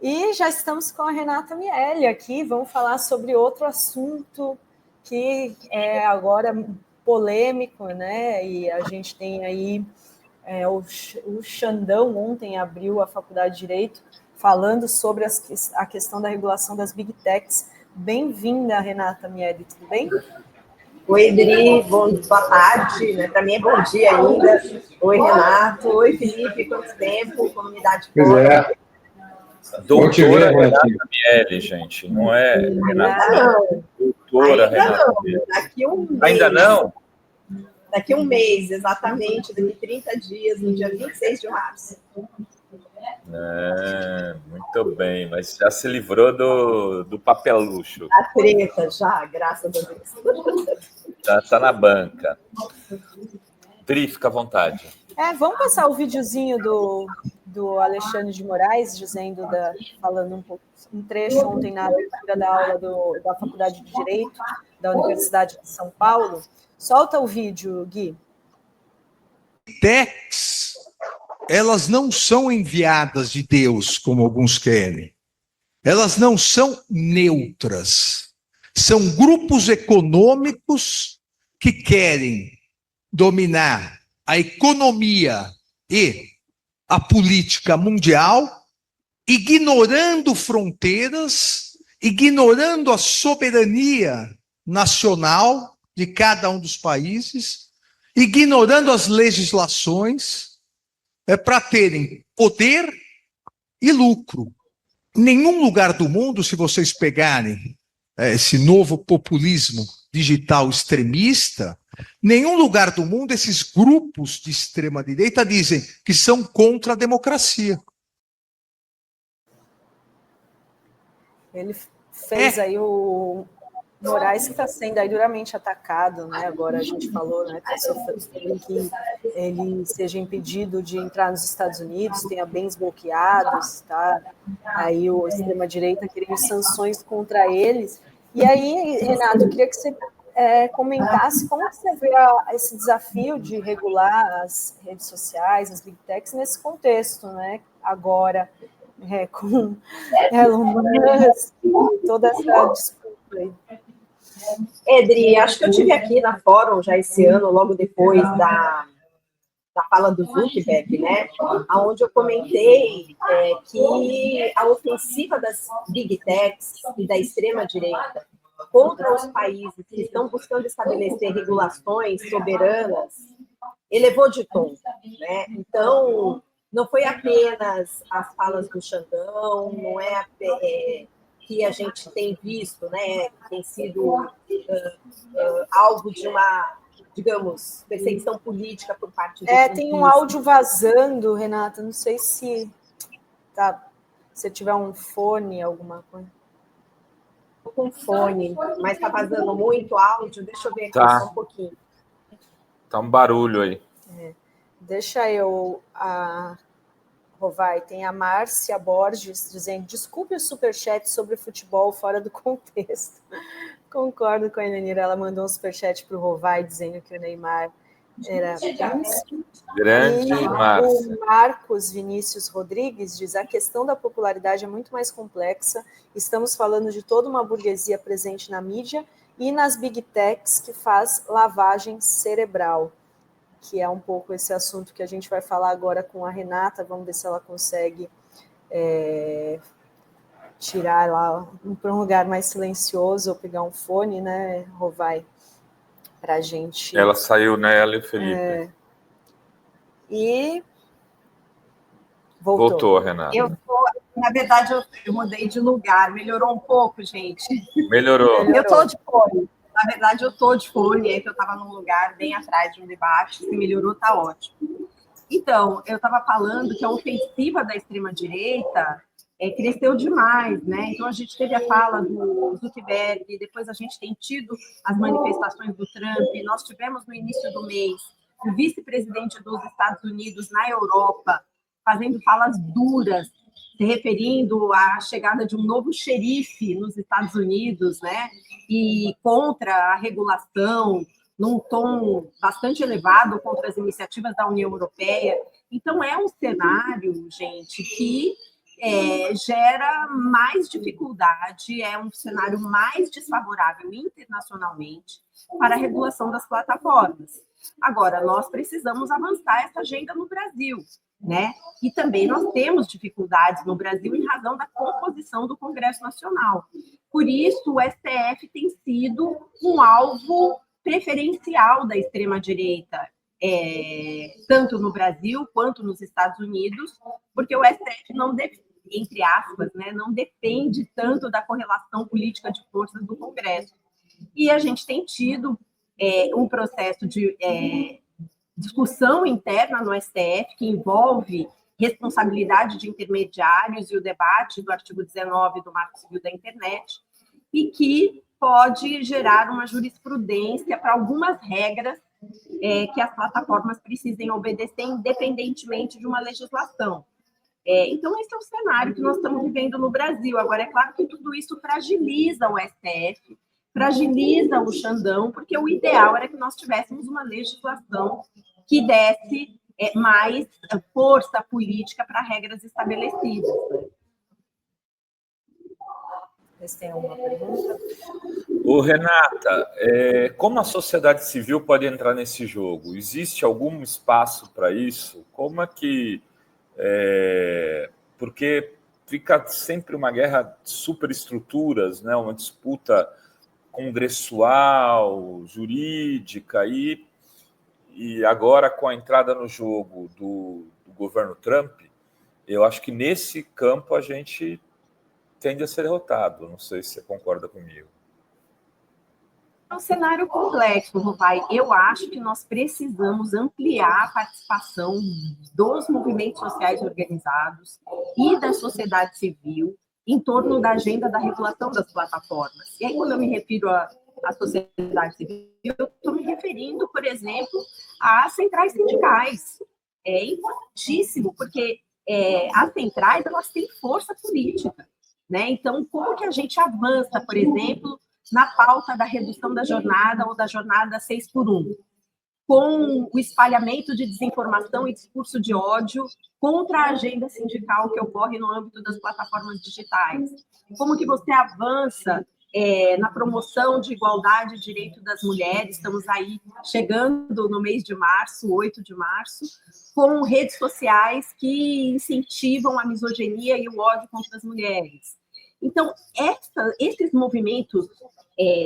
E já estamos com a Renata Miele aqui, vamos falar sobre outro assunto que é agora polêmico, né? E a gente tem aí o Xandão ontem abriu a Faculdade de Direito falando sobre a questão da regulação das Big Techs. Bem-vinda, Renata Miele, tudo bem? Oi, Dri, boa tarde, né? Para mim é bom dia ainda. Oi, Renato. Oi, Felipe, quanto tempo, comunidade fora. Doutora Renata Miele, gente, não é Renata Miele. Doutora Renata Miele. Daqui um mês. Ainda não? Daqui um mês, exatamente, daqui 30 dias, no dia 26 de março. Muito bem, mas já se livrou do papelucho. A treta já, graças a Deus. Já está na banca. Dri, fica à vontade. Vamos passar o videozinho do Alexandre de Moraes, falando um trecho ontem na abertura da aula da Faculdade de Direito da Universidade de São Paulo. Solta o vídeo, Gui. Techs, elas não são enviadas de Deus, como alguns querem. Elas não são neutras. São grupos econômicos que querem dominar a economia e a política mundial, ignorando fronteiras, ignorando a soberania nacional de cada um dos países, ignorando as legislações, para terem poder e lucro. Em nenhum lugar do mundo, se vocês pegarem esse novo populismo digital extremista, nenhum lugar do mundo esses grupos de extrema-direita dizem que são contra a democracia. Ele fez aí o Moraes, que está sendo aí duramente atacado, né? Agora a gente falou, né, que ele seja impedido de entrar nos Estados Unidos, tenha bens bloqueados, tá? Aí o extrema-direita querendo sanções contra eles. E aí, Renato, eu queria que você comentasse como você vê esse desafio de regular as redes sociais, as Big Techs, nesse contexto, né? Agora, com Elon Musk, toda essa disputa aí. Edri, acho que eu estive aqui na Fórum já esse ano, logo depois da fala do Zuckerberg, né? Onde eu comentei que a ofensiva das Big Techs e da extrema-direita contra os países que estão buscando estabelecer regulações soberanas elevou de tom, né? Então, não foi apenas as falas do Xandão, não é que a gente tem visto, né? Tem sido alvo de uma, digamos, perseguição política por parte do tem um áudio vazando, Renata, não sei se se tiver um fone, alguma coisa. Com fone, mas tá vazando muito áudio, deixa eu ver aqui só um pouquinho. Tá um barulho aí. Deixa eu... Rovai, tem a Márcia Borges dizendo: desculpe o superchat sobre futebol fora do contexto. Concordo com a Elenira, ela mandou um superchat para o Rovai dizendo que o Neymar era príncipe. Grande Márcia. O Marcos Vinícius Rodrigues diz: a questão da popularidade é muito mais complexa. Estamos falando de toda uma burguesia presente na mídia e nas Big Techs que faz lavagem cerebral, que é um pouco esse assunto que a gente vai falar agora com a Renata. Vamos ver se ela consegue tirar lá para um lugar mais silencioso ou pegar um fone, né, Rovai, para a gente... Ela saiu, né, ela e o Felipe. E... Voltou, Renata. Na verdade, eu mudei de lugar. Melhorou um pouco, gente? Melhorou. Eu estou de fone. Na verdade, eu estou de fone, aí que eu estava num lugar bem atrás de um debate. Se melhorou, tá ótimo. Então, eu estava falando que a ofensiva da extrema-direita cresceu demais, né? Então, a gente teve a fala do Zuckerberg, depois a gente tem tido as manifestações do Trump, nós tivemos no início do mês o vice-presidente dos Estados Unidos na Europa fazendo falas duras, se referindo à chegada de um novo xerife nos Estados Unidos, né? E contra a regulação, num tom bastante elevado contra as iniciativas da União Europeia. Então, é um cenário, gente, que gera mais dificuldade, é um cenário mais desfavorável internacionalmente para a regulação das plataformas. Agora, nós precisamos avançar essa agenda no Brasil, né? E também nós temos dificuldades no Brasil em razão da composição do Congresso Nacional. Por isso, o STF tem sido um alvo preferencial da extrema-direita, tanto no Brasil quanto nos Estados Unidos, porque o STF não entre aspas, né, não depende tanto da correlação política de forças do Congresso. E a gente tem tido um processo de discussão interna no STF que envolve responsabilidade de intermediários e o debate do artigo 19 do Marco Civil da Internet, e que pode gerar uma jurisprudência para algumas regras que as plataformas precisem obedecer independentemente de uma legislação. Então, esse é o cenário que nós estamos vivendo no Brasil. Agora, é claro que tudo isso fragiliza o STF, fragiliza o Xandão, porque o ideal era que nós tivéssemos uma legislação que desse mais força política para regras estabelecidas. Vocês têm alguma pergunta? Renata, como a sociedade civil pode entrar nesse jogo? Existe algum espaço para isso? Como é que... porque fica sempre uma guerra de superestruturas, né? Uma disputa congressual, jurídica, e agora com a entrada no jogo do governo Trump, eu acho que nesse campo a gente tende a ser derrotado. Não sei se você concorda comigo. É um cenário complexo, Ruvai. Eu acho que nós precisamos ampliar a participação dos movimentos sociais organizados e da sociedade civil em torno da agenda da regulação das plataformas. E aí, quando eu me refiro à sociedade civil, eu estou me referindo, por exemplo, às centrais sindicais. É importantíssimo, porque as centrais, elas têm força política, né? Então, como que a gente avança, por exemplo, na pauta da redução da jornada ou da jornada 6x1, com o espalhamento de desinformação e discurso de ódio contra a agenda sindical que ocorre no âmbito das plataformas digitais? Como que você avança na promoção de igualdade e direito das mulheres? Estamos aí chegando no mês de março, 8 de março, com redes sociais que incentivam a misoginia e o ódio contra as mulheres. Então, esses movimentos,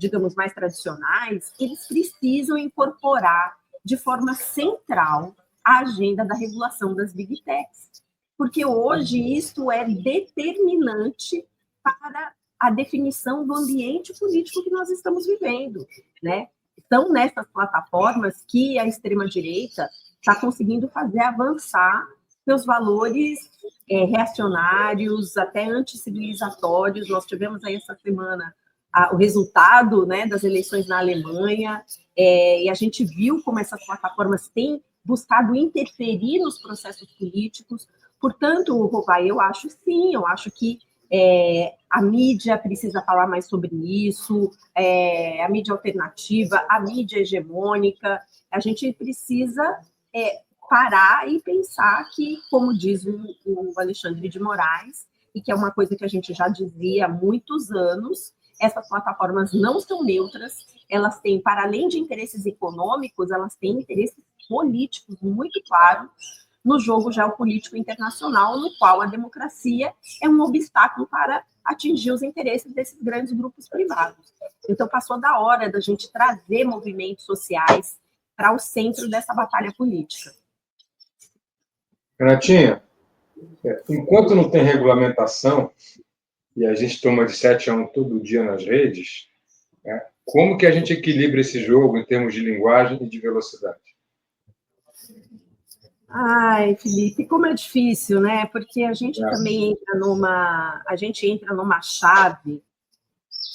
digamos, mais tradicionais, eles precisam incorporar de forma central a agenda da regulação das Big Techs, porque hoje isso é determinante para a definição do ambiente político que nós estamos vivendo, né? São nessas plataformas que a extrema-direita está conseguindo fazer avançar seus valores reacionários, até anticivilizatórios. Nós tivemos aí essa semana o resultado, né, das eleições na Alemanha, e a gente viu como essas plataformas têm buscado interferir nos processos políticos. Portanto, Ruvai, eu acho que a mídia precisa falar mais sobre isso, a mídia alternativa, a mídia hegemônica. A gente precisa parar e pensar que, como diz o Alexandre de Moraes, e que é uma coisa que a gente já dizia há muitos anos, essas plataformas não são neutras, elas têm, para além de interesses econômicos, elas têm interesses políticos muito claros no jogo geopolítico internacional, no qual a democracia é um obstáculo para atingir os interesses desses grandes grupos privados. Então, passou da hora da gente trazer movimentos sociais para o centro dessa batalha política. Renatinha, enquanto não tem regulamentação, e a gente toma de 7-1 todo dia nas redes, como que a gente equilibra esse jogo em termos de linguagem e de velocidade? Ai, Felipe, como é difícil, né? Porque a gente também entra numa chave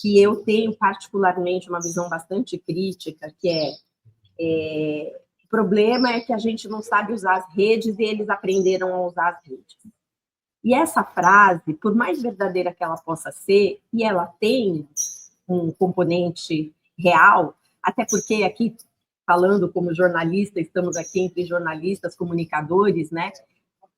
que eu tenho particularmente uma visão bastante crítica, que o problema é que a gente não sabe usar as redes e eles aprenderam a usar as redes. E essa frase, por mais verdadeira que ela possa ser, e ela tem um componente real, até porque aqui, falando como jornalista, estamos aqui entre jornalistas, comunicadores, né?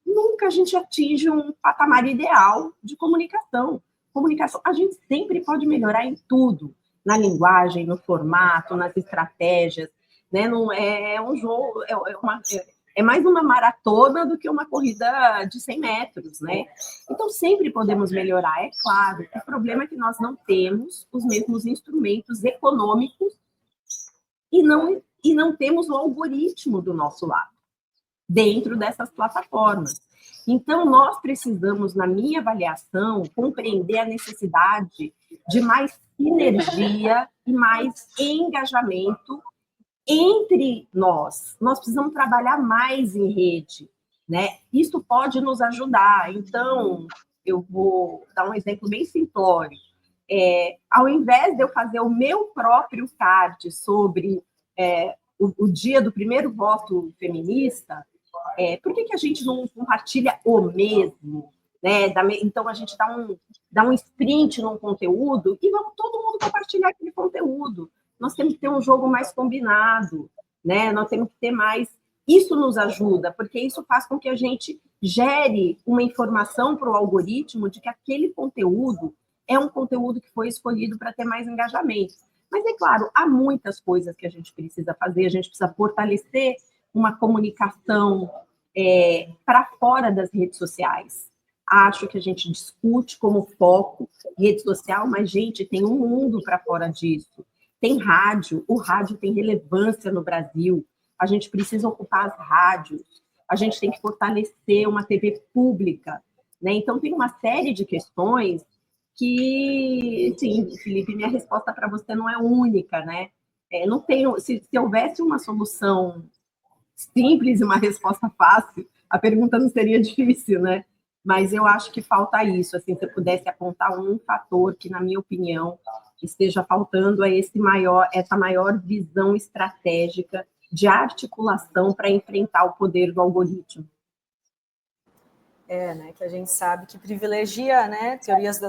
nunca a gente atinge um patamar ideal de comunicação. Comunicação, a gente sempre pode melhorar em tudo, na linguagem, no formato, nas estratégias, né? Não é um jogo, é mais uma maratona do que uma corrida de 100 metros, né? Então, sempre podemos melhorar, é claro. O problema é que nós não temos os mesmos instrumentos econômicos e não temos o algoritmo do nosso lado, dentro dessas plataformas. Então, nós precisamos, na minha avaliação, compreender a necessidade de mais sinergia e mais engajamento entre nós. Nós precisamos trabalhar mais em rede, né? Isso pode nos ajudar. Então, eu vou dar um exemplo bem simplório. Ao invés de eu fazer o meu próprio card sobre o dia do primeiro voto feminista, por que a gente não compartilha o mesmo? Né? Então, a gente dá um sprint num conteúdo e vamos todo mundo compartilhar aquele conteúdo. Nós temos que ter um jogo mais combinado, né? Nós temos que ter mais... Isso nos ajuda, porque isso faz com que a gente gere uma informação para o algoritmo de que aquele conteúdo é um conteúdo que foi escolhido para ter mais engajamento. Mas, é claro, há muitas coisas que a gente precisa fazer, a gente precisa fortalecer uma comunicação para fora das redes sociais. Acho que a gente discute como foco rede social, mas, gente, tem um mundo para fora disso. Tem rádio, o rádio tem relevância no Brasil, a gente precisa ocupar as rádios, a gente tem que fortalecer uma TV pública, né? Então, tem uma série de questões que, sim, Felipe, minha resposta para você não é única, né? Não tenho, se houvesse uma solução simples e uma resposta fácil, a pergunta não seria difícil, né? Mas eu acho que falta isso, assim, se eu pudesse apontar um fator que, na minha opinião, esteja faltando essa maior visão estratégica de articulação para enfrentar o poder do algoritmo. Né, que a gente sabe que privilegia, né, teorias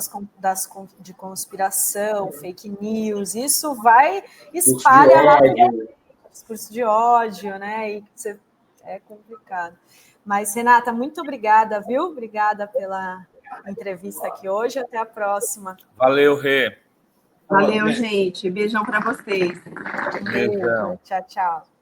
de conspiração, fake news, isso vai espalha rapidamente, discurso de ódio, né, e é complicado. Mas, Renata, muito obrigada, viu? Obrigada pela entrevista aqui hoje, até a próxima. Valeu, Rê. Valeu, gente. Beijão para vocês. Beijão. Tchau, tchau.